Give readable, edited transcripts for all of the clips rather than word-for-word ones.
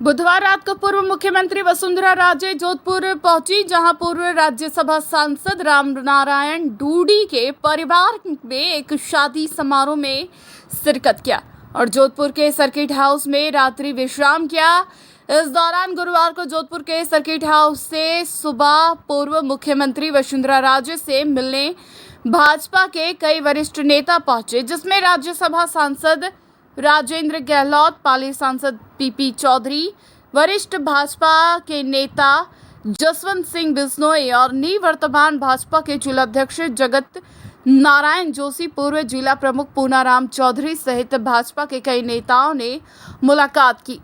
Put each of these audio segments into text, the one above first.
बुधवार रात को पूर्व मुख्यमंत्री वसुंधरा राजे जोधपुर पहुंची, जहां पूर्व राज्यसभा सांसद रामनारायण डूडी के परिवार में एक शादी समारोह में शिरकत किया और जोधपुर के सर्किट हाउस में रात्रि विश्राम किया। इस दौरान गुरुवार को जोधपुर के सर्किट हाउस से सुबह पूर्व मुख्यमंत्री वसुंधरा राजे से मिलने भाजपा के कई वरिष्ठ नेता पहुंचे, जिसमें राज्यसभा सांसद राजेंद्र गहलोत, पाली सांसद पीपी चौधरी, वरिष्ठ भाजपा के नेता जसवंत सिंह बिश्नोई और निवर्तमान भाजपा के जिलाध्यक्ष जगत नारायण जोशी, पूर्व जिला प्रमुख पूनाराम चौधरी सहित भाजपा के कई नेताओं ने मुलाकात की।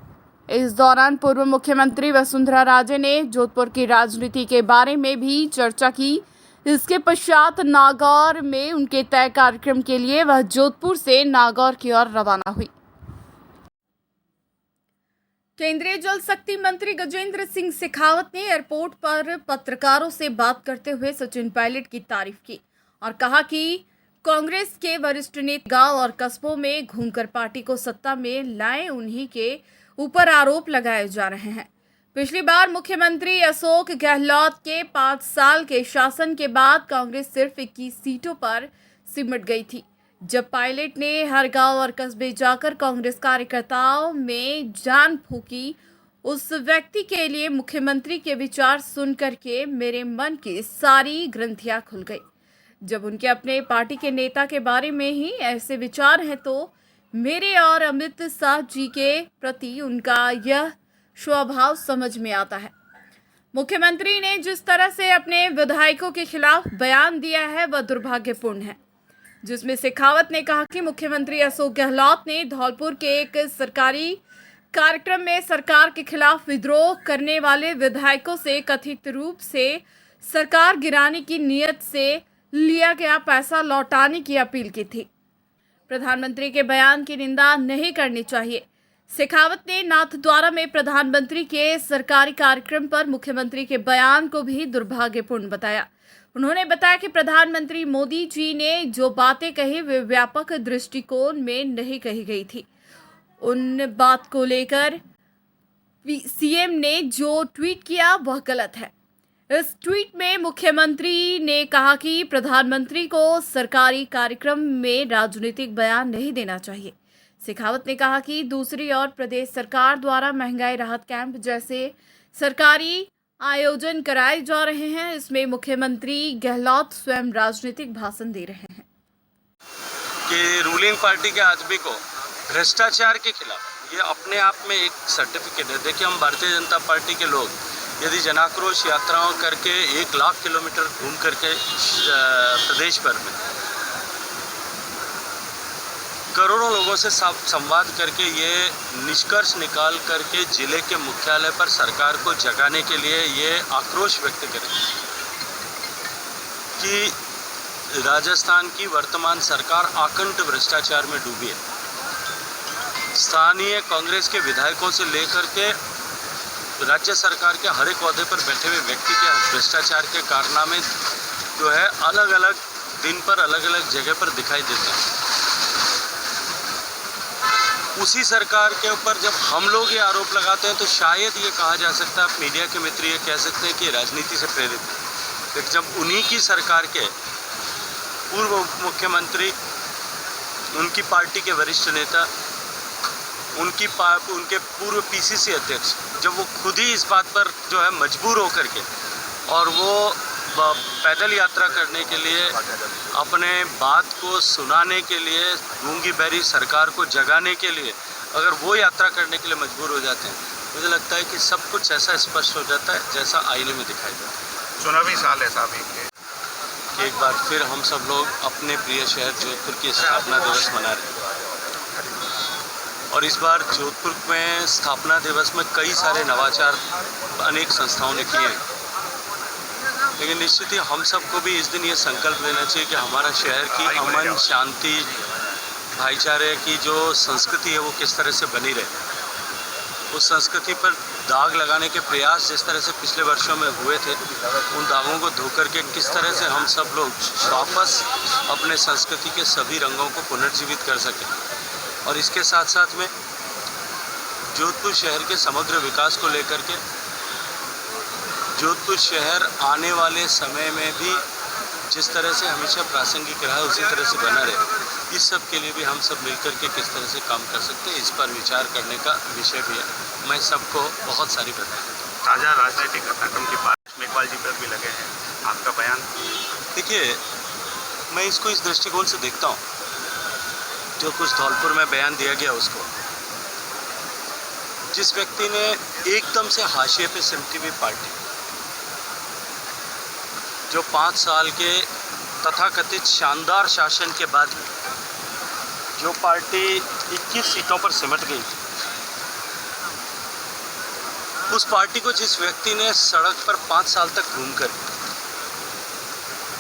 इस दौरान पूर्व मुख्यमंत्री वसुंधरा राजे ने जोधपुर की राजनीति के बारे में भी चर्चा की। इसके पश्चात नागौर में उनके तय कार्यक्रम के लिए वह जोधपुर से नागौर की ओर रवाना हुई। केंद्रीय जल शक्ति मंत्री गजेंद्र सिंह शेखावत ने एयरपोर्ट पर पत्रकारों से बात करते हुए सचिन पायलट की तारीफ की और कहा कि कांग्रेस के वरिष्ठ नेता गांव और कस्बों में घूमकर पार्टी को सत्ता में लाए, उन्हीं के ऊपर आरोप लगाए जा रहे हैं। पिछली बार मुख्यमंत्री अशोक गहलोत के 5 साल के शासन के बाद कांग्रेस सिर्फ 21 सीटों पर सिमट गई थी, जब पायलट ने हर गांव और कस्बे जाकर कांग्रेस कार्यकर्ताओं में जान फूंकी। उस व्यक्ति के लिए मुख्यमंत्री के विचार सुनकर के मेरे मन की सारी ग्रंथियां खुल गई। जब उनके अपने पार्टी के नेता के बारे में ही ऐसे विचार हैं, तो मेरे और अमित शाह जी के प्रति उनका यह स्वभाव समझ में आता है। मुख्यमंत्री ने जिस तरह से अपने विधायकों के खिलाफ बयान दिया है वह दुर्भाग्यपूर्ण है, जिसमें शेखावत ने कहा कि मुख्यमंत्री अशोक गहलोत ने धौलपुर के एक सरकारी कार्यक्रम में सरकार के खिलाफ विद्रोह करने वाले विधायकों से कथित रूप से सरकार गिराने की नीयत से लिया गया पैसा लौटाने की अपील की थी। प्रधानमंत्री के बयान की निंदा नहीं करनी चाहिए। शेखावत ने नाथद्वारा में प्रधानमंत्री के सरकारी कार्यक्रम पर मुख्यमंत्री के बयान को भी दुर्भाग्यपूर्ण बताया। उन्होंने बताया कि प्रधानमंत्री मोदी जी ने जो बातें कही वे व्यापक दृष्टिकोण में नहीं कही गई थी। उन बात को लेकर सीएम ने जो ट्वीट किया वह गलत है। इस ट्वीट में मुख्यमंत्री ने कहा कि प्रधानमंत्री को सरकारी कार्यक्रम में राजनीतिक बयान नहीं देना चाहिए। शेखावत ने कहा कि दूसरी ओर प्रदेश सरकार द्वारा महंगाई राहत कैंप जैसे सरकारी आयोजन कराए जा रहे हैं। इसमें मुख्यमंत्री गहलोत स्वयं राजनीतिक भाषण दे रहे हैं कि रूलिंग पार्टी के आदमी को भ्रष्टाचार के खिलाफ ये अपने आप में एक सर्टिफिकेट है। देखिए, हम भारतीय जनता पार्टी के लोग यदि जनाक्रोश यात्राओं करके 1 लाख किलोमीटर घूम करके प्रदेश भर में करोड़ों लोगों से संवाद करके ये निष्कर्ष निकाल करके जिले के मुख्यालय पर सरकार को जगाने के लिए ये आक्रोश व्यक्त करें कि राजस्थान की वर्तमान सरकार आकंठ भ्रष्टाचार में डूबी है। स्थानीय कांग्रेस के विधायकों से लेकर के राज्य सरकार के हर एक ओहदे पर बैठे हुए व्यक्ति के भ्रष्टाचार के कारनामे जो है अलग अलग दिन पर अलग अलग जगह पर दिखाई देते हैं। उसी सरकार के ऊपर जब हम लोग ये आरोप लगाते हैं तो शायद ये कहा जा सकता है, आप मीडिया के मित्र ये कह सकते हैं कि राजनीति से प्रेरित है। लेकिन जब उन्हीं की सरकार के पूर्व मुख्यमंत्री, उनकी पार्टी के वरिष्ठ नेता, उनके पूर्व पीसीसी अध्यक्ष, जब वो खुद ही इस बात पर जो है मजबूर होकर के और वो पैदल यात्रा करने के लिए, अपने बात को सुनाने के लिए, गूंगी बहरी सरकार को जगाने के लिए अगर वो यात्रा करने के लिए मजबूर हो जाते हैं, मुझे लगता है कि सब कुछ ऐसा स्पष्ट हो जाता है जैसा आईने में दिखाई देता है। चुनावी साल है साहब, एक बार फिर हम सब लोग अपने प्रिय शहर जोधपुर की स्थापना दिवस मना रहे हैं और इस बार जोधपुर में स्थापना दिवस में कई सारे नवाचार अनेक संस्थाओं ने किए हैं। लेकिन निश्चित ही हम सबको भी इस दिन ये संकल्प लेना चाहिए कि हमारा शहर की अमन, शांति, भाईचारे की जो संस्कृति है वो किस तरह से बनी रहे। उस संस्कृति पर दाग लगाने के प्रयास जिस तरह से पिछले वर्षों में हुए थे, उन दागों को धोकर के किस तरह से हम सब लोग वापस अपने संस्कृति के सभी रंगों को पुनर्जीवित कर सकें। और इसके साथ साथ में जोधपुर शहर के समग्र विकास को लेकर के, जोधपुर शहर आने वाले समय में भी जिस तरह से हमेशा प्रासंगिक रहा उसी तरह से बना रहे, इस सब के लिए भी हम सब मिलकर के किस तरह से काम कर सकते हैं, इस पर विचार करने का विषय भी है। मैं सबको बहुत सारी बधाई देता हूँ। ताज़ा राजनीतिक घटनाक्रम की बात मेघवाल जी पर भी लगे हैं, आपका बयान? देखिए, मैं इसको इस दृष्टिकोण से देखता हूँ, जो कुछ धौलपुर में बयान दिया गया उसको, जिस व्यक्ति ने एकदम से हाशिए पे सिमटी हुई पार्टी, जो 5 साल के तथाकथित शानदार शासन के बाद जो पार्टी 21 सीटों पर सिमट गई थी, उस पार्टी को जिस व्यक्ति ने सड़क पर 5 साल तक घूमकर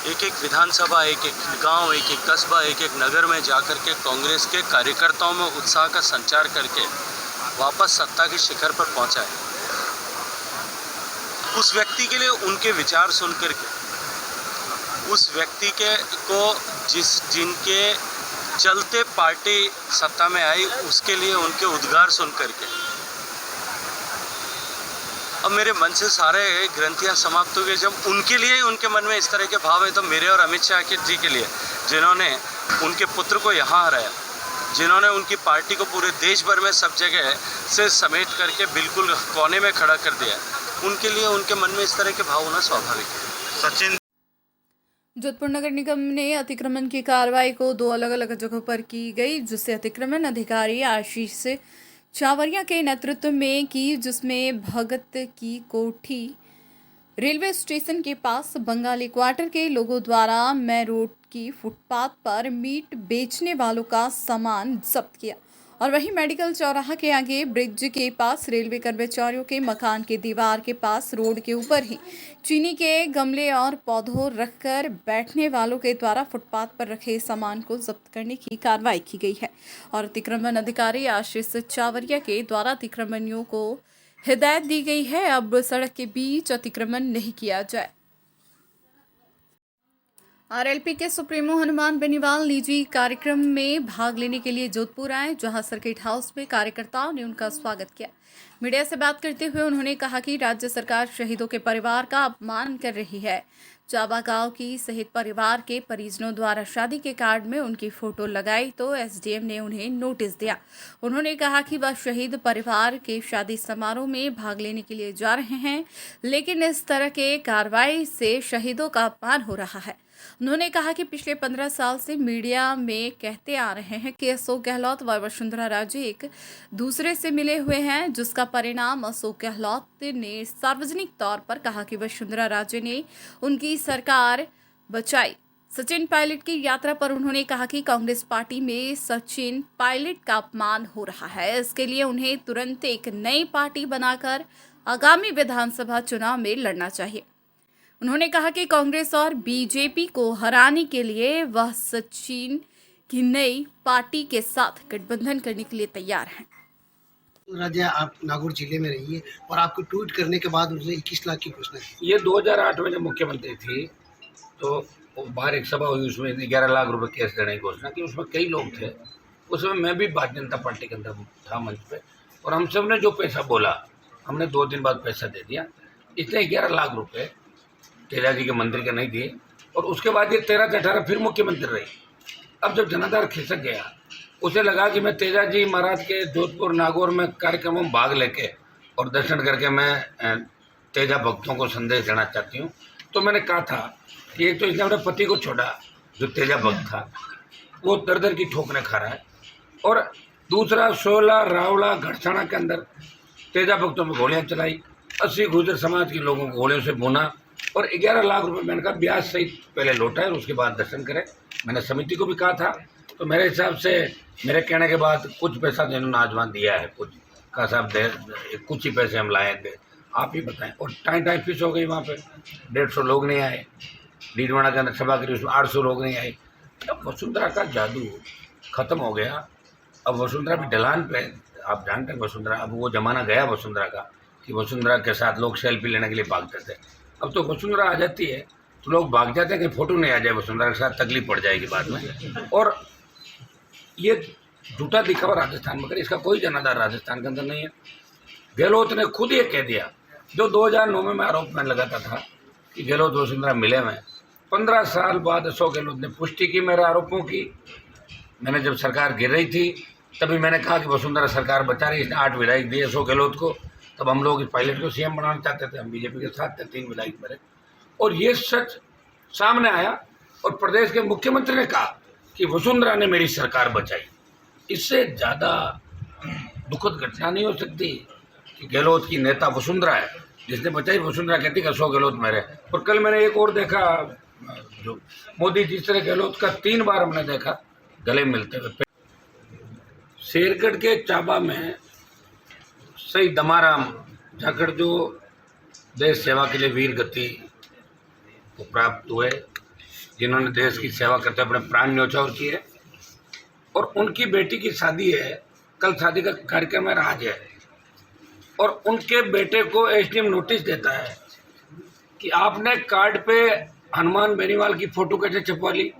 एक एक विधानसभा, एक एक गांव, एक एक कस्बा, एक एक नगर में जाकर के कांग्रेस के कार्यकर्ताओं में उत्साह का संचार करके वापस सत्ता के शिखर पर पहुंचा है, उस व्यक्ति के लिए उनके विचार सुन करके, उस व्यक्ति को जिनके चलते पार्टी सत्ता में आई, उसके लिए उनके उद्गार सुन करके अब मेरे मन से सारे ग्रंथियां समाप्त हो गई। जब उनके लिए उनके मन में इस तरह के भाव है, तो मेरे और अमित शाह जी के लिए, जिन्होंने उनके पुत्र को यहाँ हराया, जिन्होंने उनकी पार्टी को पूरे देश भर में सब जगह से समेट करके बिल्कुल कोने में खड़ा कर दिया, उनके लिए उनके मन में इस तरह के भाव होना स्वाभाविक है। सचिन, जोधपुर नगर निगम ने अतिक्रमण की कार्रवाई को 2 अलग-अलग जगहों पर की गई, जिससे अतिक्रमण अधिकारी आशीष चावरिया के नेतृत्व में की, जिसमें भगत की कोठी रेलवे स्टेशन के पास बंगाली क्वार्टर के लोगों द्वारा मैं रोड की फुटपाथ पर मीट बेचने वालों का सामान जब्त किया, और वहीं मेडिकल चौराहा के आगे ब्रिज के पास रेलवे कर्मचारियों के मकान के दीवार के पास रोड के ऊपर ही चीनी के गमले और पौधों रखकर बैठने वालों के द्वारा फुटपाथ पर रखे सामान को जब्त करने की कार्रवाई की गई है। और अतिक्रमण अधिकारी आशीष चावरिया के द्वारा अतिक्रमणियों को हिदायत दी गई है, अब सड़क के बीच अतिक्रमण नहीं किया जाए। आरएलपी के सुप्रीमो हनुमान बेनीवाल निजी कार्यक्रम में भाग लेने के लिए जोधपुर आए, जहां सर्किट हाउस में कार्यकर्ताओं ने उनका स्वागत किया। मीडिया से बात करते हुए उन्होंने कहा कि राज्य सरकार शहीदों के परिवार का अपमान कर रही है। चाबा गांव की शहीद परिवार के परिजनों द्वारा शादी के कार्ड में उनकी फोटो लगाई तो एसडीएम ने उन्हें नोटिस दिया। उन्होंने कहा कि वह शहीद परिवार के शादी समारोह में भाग लेने के लिए जा रहे हैं, लेकिन इस तरह के कार्रवाई से शहीदों का अपमान हो रहा है। उन्होंने कहा कि पिछले 15 साल से मीडिया में कहते आ रहे हैं कि अशोक गहलोत व वसुंधरा राजे एक दूसरे से मिले हुए हैं, जिसका परिणाम अशोक गहलोत ने सार्वजनिक तौर पर कहा कि वसुंधरा राजे ने उनकी सरकार बचाई। सचिन पायलट की यात्रा पर उन्होंने कहा कि कांग्रेस पार्टी में सचिन पायलट का अपमान हो रहा है, इसके लिए उन्हें तुरंत एक नई पार्टी बनाकर आगामी विधानसभा चुनाव में लड़ना चाहिए। उन्होंने कहा कि कांग्रेस और बीजेपी को हराने के लिए वह सचिन की नई पार्टी के साथ गठबंधन करने के लिए तैयार हैं। राजा, आप नागौर जिले में रहिए और आपको ट्वीट करने के बाद उसने 21 लाख की घोषणा की। ये 2008 में जब मुख्यमंत्री थी तो बाहर एक सभा हुई, उसमें 11 लाख रुपए केस देने की घोषणा की। उसमें कई लोग थे, उसमें मैं भी भारतीय जनता पार्टी के अंदर था मंच पे, और हम सब ने जो पैसा बोला हमने 2 दिन बाद पैसा दे दिया। इसने 11 लाख रुपए तेजा जी के मंदिर के नहीं दिए, और उसके बाद ये 13 से 18 फिर मुख्यमंत्री रही। अब जब जनाधार खिसक गया, उसे लगा कि मैं तेजा जी महाराज के जोधपुर नागौर में कार्यक्रमों में भाग लेके और दर्शन करके मैं तेजा भक्तों को संदेश देना चाहती हूँ। तो मैंने कहा था कि एक तो इसने अपने पति को छोड़ा, जो तेजा भक्त था, वो दर दर की ठोकरें खा रहा है, और दूसरा 16 रावला घड़साना के अंदर तेजा भक्तों में गोलियाँ चलाई, 80 गुर्जर समाज के लोगों को गोलियों से भुना, और 11 लाख रुपए मैंने कहा ब्याज सहित पहले लौटाए और उसके बाद दर्शन करें। मैंने समिति को भी कहा था, तो मेरे हिसाब से मेरे कहने के बाद कुछ पैसा जिन्होंने आजमान दिया है, कुछ का साहब दे, कुछ ही पैसे हम लाए थे, आप ही बताएं। और टाइम फिश हो गई, वहाँ पे 150 लोग नहीं आए, डीडवाड़ा के अंदर सभा करी, उसमें 800 लोग नहीं आए। अब वसुंधरा का जादू खत्म हो गया। अब वसुंधरा भी ढलान पे, आप जानते हैं वसुंधरा, अब वो ज़माना गया वसुंधरा का कि वसुंधरा के साथ लोग सेल्फी लेने के लिए भागते थे। अब तो वसुंधरा आ जाती है तो लोग भाग जाते हैं कि फ़ोटो नहीं आ जाए, वसुंधरा के साथ तकलीफ पड़ जाएगी बाद में। और ये झूठा दिखावा राजस्थान में करे, इसका कोई जनाधार राजस्थान के अंदर नहीं है। गहलोत ने खुद ये कह दिया, जो 2009 में मैं आरोप में लगाता था कि गहलोत वसुंधरा मिले में, 15 साल बाद अशोक गहलोत ने पुष्टि की मेरे आरोपों की। मैंने जब सरकार गिर रही थी तभी मैंने कहा कि वसुंधरा सरकार बचा रही, इसने 8 विधायक दिए अशोक गहलोत को। तब हम लोग इस पायलट को सीएम बनाना चाहते थे, हम बीजेपी के साथ थे, 3 विधायक मेरे। और ये सच सामने आया और प्रदेश के मुख्यमंत्री ने कहा कि वसुंधरा ने मेरी सरकार बचाई। इससे ज़्यादा दुखद घटना नहीं हो सकती कि गहलोत की नेता वसुंधरा है जिसने बचाई। वसुंधरा कहती कि अशोक गहलोत मेरे। और कल मैंने एक और देखा, जो मोदी जिस तरह गहलोत का 3 बार हमने देखा गले मिलते हुए। शेरगढ़ के चाबा में शहीद दमाराम जाखड़ जो देश सेवा के लिए वीर गति को प्राप्त हुए, जिन्होंने देश की सेवा करते अपने प्राण न्यौछावर किए, और उनकी बेटी की शादी है, कल शादी का कार्यक्रम है, आज है। और उनके बेटे को एसडीएम नोटिस देता है कि आपने कार्ड पे हनुमान बेनीवाल की फोटो कैसे छपवा ली,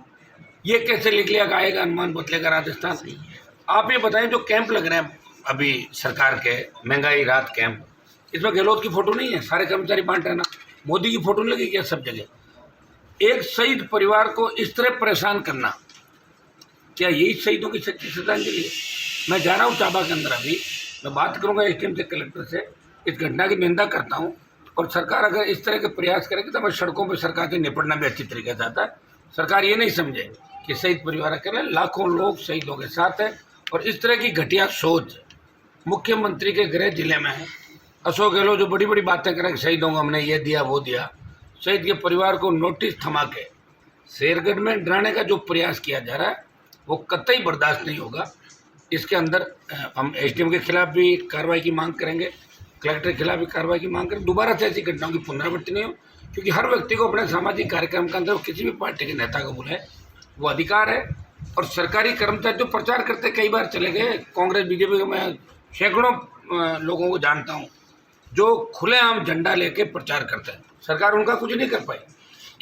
ये कैसे लिख लिया आएगा हनुमान बदलेगा राजस्थान। आप ये बताएं, जो कैंप लग रहे हैं अभी सरकार के, महंगाई राहत कैंप, इसमें गहलोत की फोटो नहीं है, सारे कर्मचारी बांट रहे ना, मोदी की फोटो लगी क्या सब जगह? एक शहीद परिवार को इस तरह परेशान करना, क्या यही शहीदों की सच्ची श्रद्धांजलि है? मैं जा रहा हूँ चाबा के अंदर, अभी मैं बात करूँगा एसडीएम से, कलेक्टर से, इस घटना की निंदा करता हूँ। और सरकार अगर इस तरह के प्रयास करेगी तो मैं सड़कों पर सरकार से निपटना भी अच्छी तरीके से आता है। सरकार ये नहीं समझे कि शहीद परिवार अकेले, लाखों लोग शहीदों के साथ है। और इस तरह की घटिया सोच मुख्यमंत्री के गृह जिले में है। अशोक गहलोत जो बड़ी बड़ी बातें करें कि शहीदों को हमने ये दिया वो दिया, शहीद के परिवार को नोटिस थमा के शेरगढ़ में डराने का जो प्रयास किया जा रहा है वो कतई बर्दाश्त नहीं होगा। इसके अंदर हम एसडीएम के खिलाफ भी कार्रवाई की मांग करेंगे, कलेक्टर के खिलाफ भी कार्रवाई की मांग करें। दोबारा से ऐसी घटनाओं की पुनरावृत्ति नहीं हो, क्योंकि हर व्यक्ति को अपने सामाजिक कार्यक्रम के अंदर किसी भी पार्टी के नेता को बुलाए वो अधिकार है। और सरकारी कर्मचारी जो प्रचार करते कई बार चले गए, कांग्रेस बीजेपी को मैं सैकड़ों लोगों को जानता हूँ जो खुलेआम झंडा लेके प्रचार करते हैं, सरकार उनका कुछ नहीं कर पाई।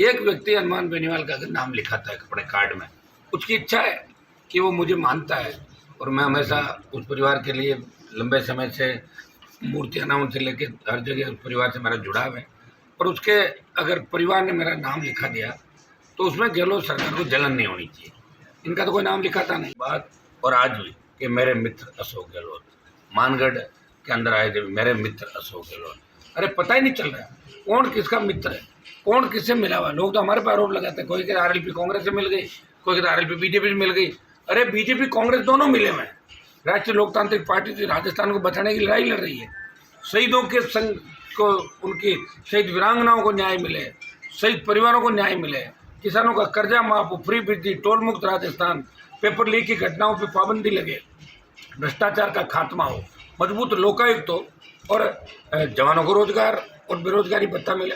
एक व्यक्ति हनुमान बेनीवाल का अगर नाम लिखाता है अपने कार्ड में, उसकी इच्छा है कि वो मुझे मानता है, और मैं हमेशा उस परिवार के लिए लंबे समय से मूर्तियाँ नाम से लेके हर जगह उस परिवार से मेरा जुड़ाव है। और उसके अगर परिवार ने मेरा नाम लिखा दिया तो उसमें गहलोत सरकार को जलन नहीं होनी चाहिए। इनका तो कोई नाम लिखाता नहीं। बात और आज भी कि मेरे मित्र अशोक गहलोत, मानगढ़ के अंदर आए थे मेरे मित्र अशोक गहलोत, अरे पता ही नहीं चल रहा कौन किसका मित्र है, कौन किससे मिला हुआ। लोग तो हमारे पर आरोप लगाते हैं, कोई कहता आरएलपी कांग्रेस से मिल गई, कोई कहता आरएलपी बीजेपी से मिल गई। अरे बीजेपी कांग्रेस दोनों मिले हुए हैं। राष्ट्रीय लोकतांत्रिक पार्टी जो राजस्थान को बचाने की लड़ाई लड़ रही है, शहीदों के संग को, उनकी शहीद वीरांगनाओं को न्याय मिले, शहीद परिवारों को न्याय मिले, किसानों का कर्जा माफ हो, फ्री बिजली, टोल मुक्त राजस्थान, पेपर लीक की घटनाओं पर पाबंदी लगे, भ्रष्टाचार का खात्मा हो, मजबूत लोकायुक्त हो, और जवानों को रोजगार और बेरोजगारी भत्ता मिले,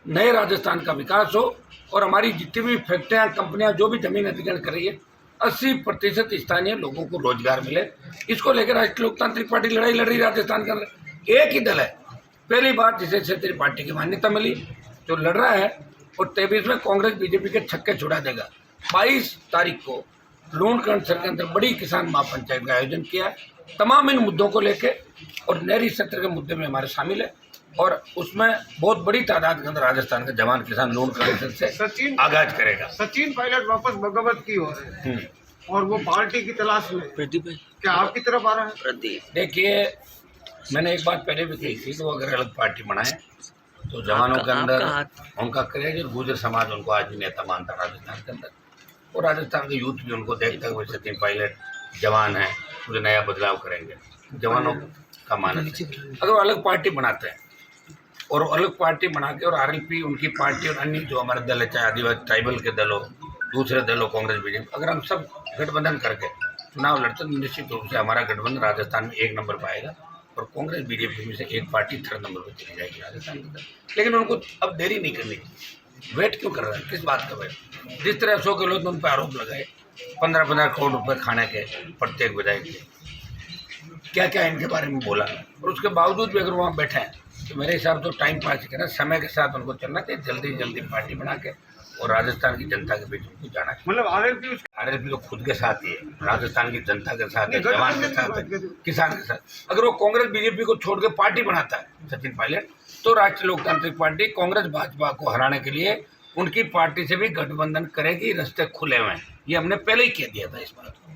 नए राजस्थान का विकास हो, और हमारी जितनी भी फैक्ट्रियाँ कंपनियाँ जो भी जमीन अधिग्रहण कर रही है 80% स्थानीय लोगों को रोजगार मिले। इसको लेकर राष्ट्रीय लोकतांत्रिक पार्टी लड़ाई लड़ रही राजस्थान के अंदर। एक ही दल है, पहली बार जिसे क्षेत्रीय पार्टी की मान्यता मिली, जो लड़ रहा है, और 23 में कांग्रेस बीजेपी के छक्के छुड़ा देगा। 22 तारीख को लूणकरण के अंदर बड़ी किसान महापंचायत का आयोजन किया है। तमाम इन मुद्दों को लेके और नहरी क्षेत्र के मुद्दे में हमारे शामिल है, और उसमें बहुत बड़ी तादाद के अंदर राजस्थान के जवान किसान लूणकरण से आगाज करेगा। सचिन पायलट वापस बगावत की हो रहे हैं और वो पार्टी की तलाश में, क्या आपकी तरफ आ रहा है? देखिए, मैंने एक बात पहले भी कही थी कि वो अगर अलग पार्टी बनाए तो जवानों के अंदर उनका क्रेज और गुर्जर समाज उनको आज भी नेता मानता राजस्थान के अंदर, और राजस्थान के यूथ भी उनको देखता है। सचिन पायलट जवान है, कुछ नया बदलाव करेंगे, जवानों का मानस है। अगर वो अलग पार्टी बनाते हैं और अलग पार्टी बना के, और आरएलपी उनकी पार्टी और अन्य जो हमारे दल है, चाहे आदिवासी ट्राइबल के दल हो, दूसरे दल हो, कांग्रेस बीजेपी, अगर हम सब गठबंधन करके चुनाव लड़ते तो निश्चित रूप से हमारा गठबंधन राजस्थान में 1 नंबर पाएगा, और कांग्रेस बीजेपी में से एक पार्टी 3rd नंबर पर चली जाएगी राजस्थान के अंदर। लेकिन उनको अब देरी नहीं करनी चाहिए। वेट क्यों कर रहे हैं, किस बात का वेट? जिस तरह अशोक गहलोत ने उन पर आरोप लगाए 15-15 करोड़ रुपए खाने के प्रत्येक विधायक के, क्या क्या इनके बारे में बोला, और उसके बावजूद भी अगर वहाँ बैठे हैं तो मेरे हिसाब से टाइम पास करना, समय के साथ उनको चलना चाहिए। जल्दी जल्दी पार्टी बना के और राजस्थान की जनता के बीच उनको जाना चाहिए। मतलब आरएलपी आरएलपी तो खुद के साथ ही है, राजस्थान की जनता के साथ है, नहीं, जवान के गठबंधन की साथ बात है, कर रहे हो। किसान के साथ। अगर वो कांग्रेस बीजेपी को छोड़ के पार्टी बनाता है सचिन पायलट, तो राष्ट्रीय लोकतांत्रिक पार्टी कांग्रेस भाजपा को हराने के लिए उनकी पार्टी से भी गठबंधन करेगी। रास्ते खुले हुए हैं, ये हमने पहले ही कह दिया था इस बात को।